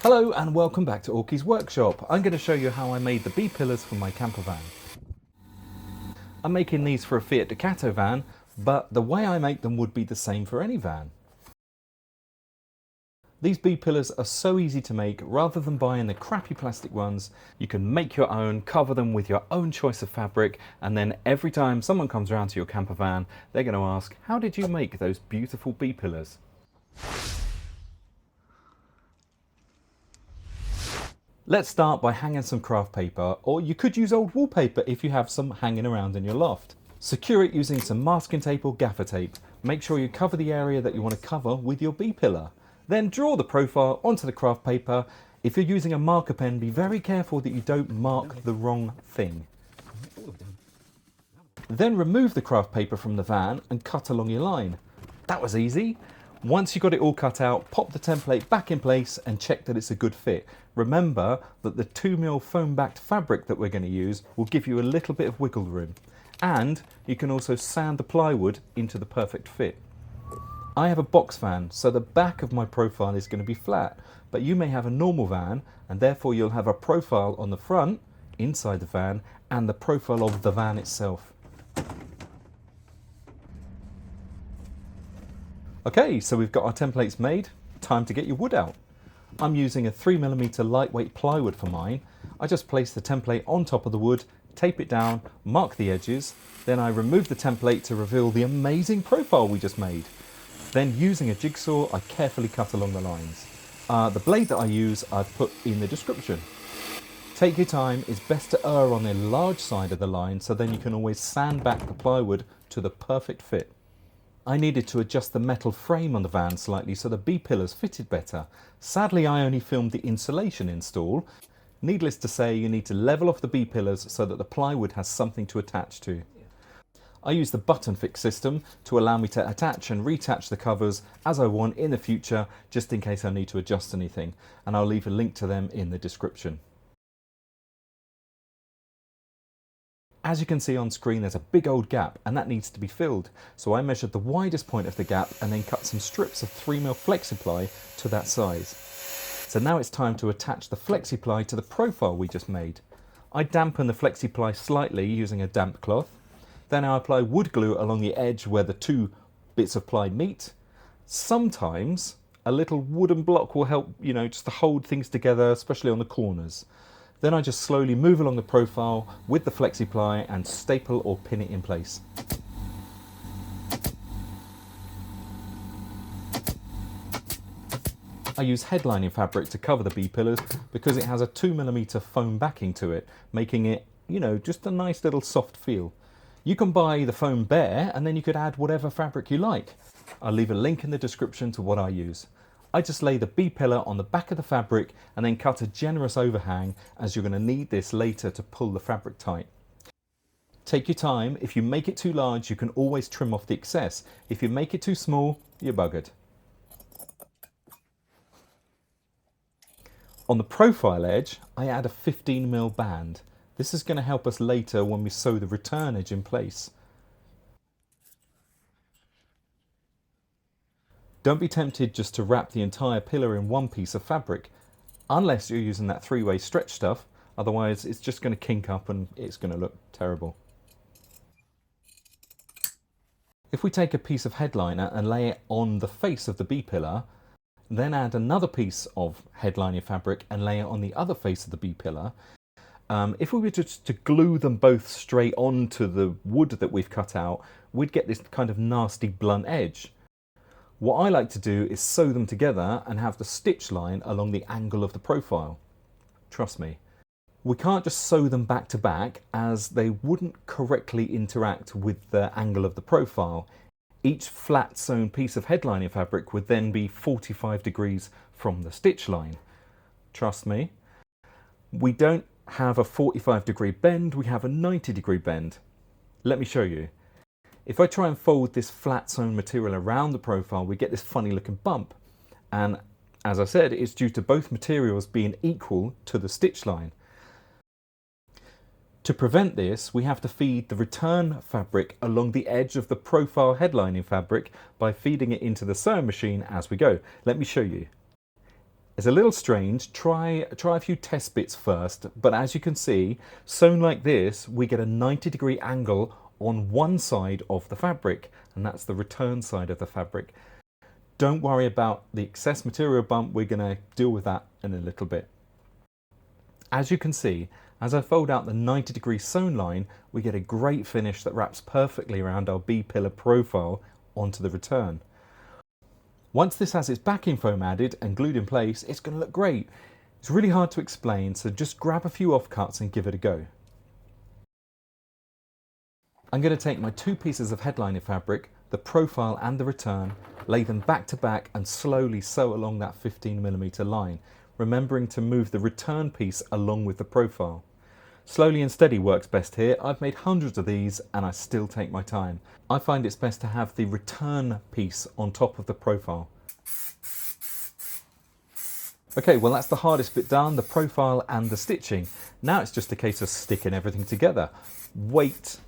Hello and welcome back to Orkies workshop. I'm going to show you how I made the B-pillars for my campervan. I'm making these for a Fiat Ducato van, but the way I make them would be the same for any van. These B-pillars are so easy to make. Rather than buying the crappy plastic ones, you can make your own, cover them with your own choice of fabric, and then every time someone comes around to your campervan, they're going to ask, how did you make those beautiful B-pillars? Let's start by hanging some craft paper, or you could use old wallpaper if you have some hanging around in your loft. Secure it using some masking tape or gaffer tape. Make sure you cover the area that you want to cover with your B-pillar. Then draw the profile onto the craft paper. If you're using a marker pen, be very careful that you don't mark the wrong thing. Then remove the craft paper from the van and cut along your line. That was easy. Once you've got it all cut out, pop the template back in place and check that it's a good fit. Remember that the 2mm foam backed fabric that we're going to use will give you a little bit of wiggle room. And you can also sand the plywood into the perfect fit. I have a box van, so the back of my profile is going to be flat, but you may have a normal van and therefore you'll have a profile on the front, inside the van, and the profile of the van itself. Okay, so we've got our templates made. Time to get your wood out. I'm using a 3mm lightweight plywood for mine. I just place the template on top of the wood, tape it down, mark the edges, then I remove the template to reveal the amazing profile we just made. Then using a jigsaw, I carefully cut along the lines. The blade that I use, I've put in the description. Take your time. It's best to err on the large side of the line, so then you can always sand back the plywood to the perfect fit. I needed to adjust the metal frame on the van slightly so the B-pillars fitted better. Sadly, I only filmed the insulation install. Needless to say, you need to level off the B-pillars so that the plywood has something to attach to. I use the button fix system to allow me to attach and reattach the covers as I want in the future, just in case I need to adjust anything, and I'll leave a link to them in the description. As you can see on screen, there's a big old gap and that needs to be filled. So I measured the widest point of the gap and then cut some strips of 3mm flexi-ply to that size. So now it's time to attach the flexi-ply to the profile we just made. I dampen the flexi-ply slightly using a damp cloth. Then I apply wood glue along the edge where the two bits of ply meet. Sometimes a little wooden block will help, just to hold things together, especially on the corners. Then I just slowly move along the profile with the flexi-ply and staple or pin it in place. I use headlining fabric to cover the B-pillars because it has a 2mm foam backing to it, making it, just a nice little soft feel. You can buy the foam bare and then you could add whatever fabric you like. I'll leave a link in the description to what I use. I just lay the B-pillar on the back of the fabric and then cut a generous overhang, as you're going to need this later to pull the fabric tight. Take your time. If you make it too large, you can always trim off the excess. If you make it too small, you're buggered. On the profile edge, I add a 15mm band. This is going to help us later when we sew the return edge in place. Don't be tempted just to wrap the entire pillar in one piece of fabric, unless you're using that 3-way stretch stuff, otherwise it's just going to kink up and it's going to look terrible. If we take a piece of headliner and lay it on the face of the B-pillar, then add another piece of headlining fabric and lay it on the other face of the B-pillar, if we were just to glue them both straight onto the wood that we've cut out, we'd get this kind of nasty blunt edge. What I like to do is sew them together and have the stitch line along the angle of the profile. Trust me. We can't just sew them back to back, as they wouldn't correctly interact with the angle of the profile. Each flat sewn piece of headlining fabric would then be 45 degrees from the stitch line. Trust me. We don't have a 45-degree bend, we have a 90-degree bend. Let me show you. If I try and fold this flat sewn material around the profile, we get this funny looking bump. And as I said, it's due to both materials being equal to the stitch line. To prevent this, we have to feed the return fabric along the edge of the profile headlining fabric by feeding it into the sewing machine as we go. Let me show you. It's a little strange. Try a few test bits first, but as you can see, sewn like this, we get a 90-degree angle on one side of the fabric, and that's the return side of the fabric. Don't worry about the excess material bump, we're going to deal with that in a little bit. As you can see, as I fold out the 90-degree sewn line, we get a great finish that wraps perfectly around our B-pillar profile onto the return. Once this has its backing foam added and glued in place, it's going to look great. It's really hard to explain, so just grab a few offcuts and give it a go. I'm going to take my two pieces of headlining fabric, the profile and the return, lay them back to back and slowly sew along that 15mm line, remembering to move the return piece along with the profile. Slowly and steady works best here. I've made hundreds of these and I still take my time. I find it's best to have the return piece on top of the profile. Okay, well that's the hardest bit done, the profile and the stitching. Now it's just a case of sticking everything together. Weight.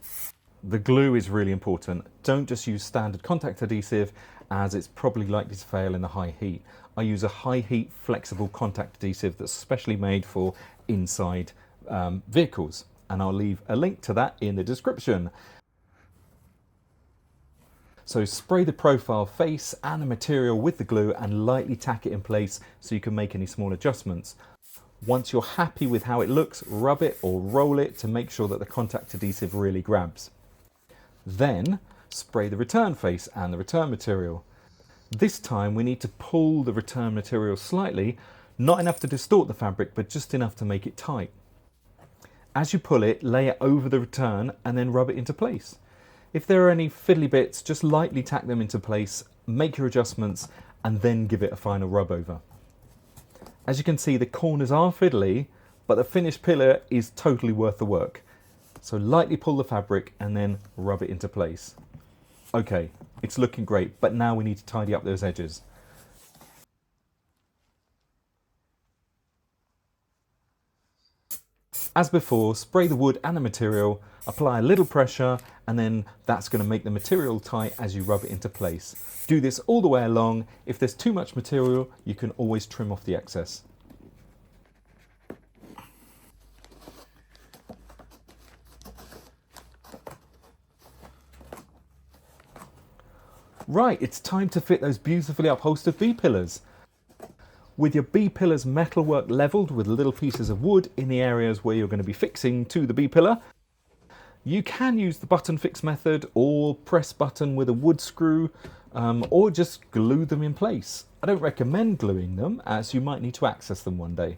The glue is really important. Don't just use standard contact adhesive, as it's probably likely to fail in the high heat. I use a high heat flexible contact adhesive that's specially made for inside vehicles, and I'll leave a link to that in the description. So spray the profile face and the material with the glue and lightly tack it in place so you can make any small adjustments. Once you're happy with how it looks, rub it or roll it to make sure that the contact adhesive really grabs. Then spray the return face and the return material. This time we need to pull the return material slightly, not enough to distort the fabric, but just enough to make it tight. As you pull it, lay it over the return and then rub it into place. If there are any fiddly bits, just lightly tack them into place, make your adjustments, and then give it a final rub over. As you can see, the corners are fiddly, but the finished pillar is totally worth the work. So lightly pull the fabric and then rub it into place. Okay, it's looking great, but now we need to tidy up those edges. As before, spray the wood and the material, apply a little pressure, and then that's going to make the material tight as you rub it into place. Do this all the way along. If there's too much material, you can always trim off the excess. Right, it's time to fit those beautifully upholstered B-pillars. With your B-pillars metalwork levelled with little pieces of wood in the areas where you're going to be fixing to the B-pillar, you can use the button fix method or press button with a wood screw, or just glue them in place. I don't recommend gluing them, as you might need to access them one day.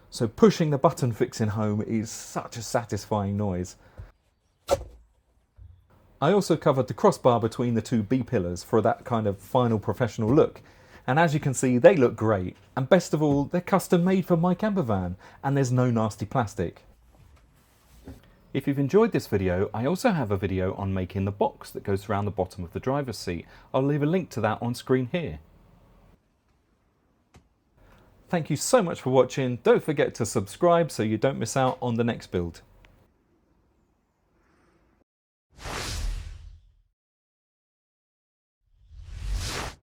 So pushing the button fix in home is such a satisfying noise. I also covered the crossbar between the two B-pillars for that kind of final professional look. And as you can see, they look great. And best of all, they're custom made for my campervan, and there's no nasty plastic. If you've enjoyed this video, I also have a video on making the box that goes around the bottom of the driver's seat. I'll leave a link to that on screen here. Thank you so much for watching. Don't forget to subscribe so you don't miss out on the next build.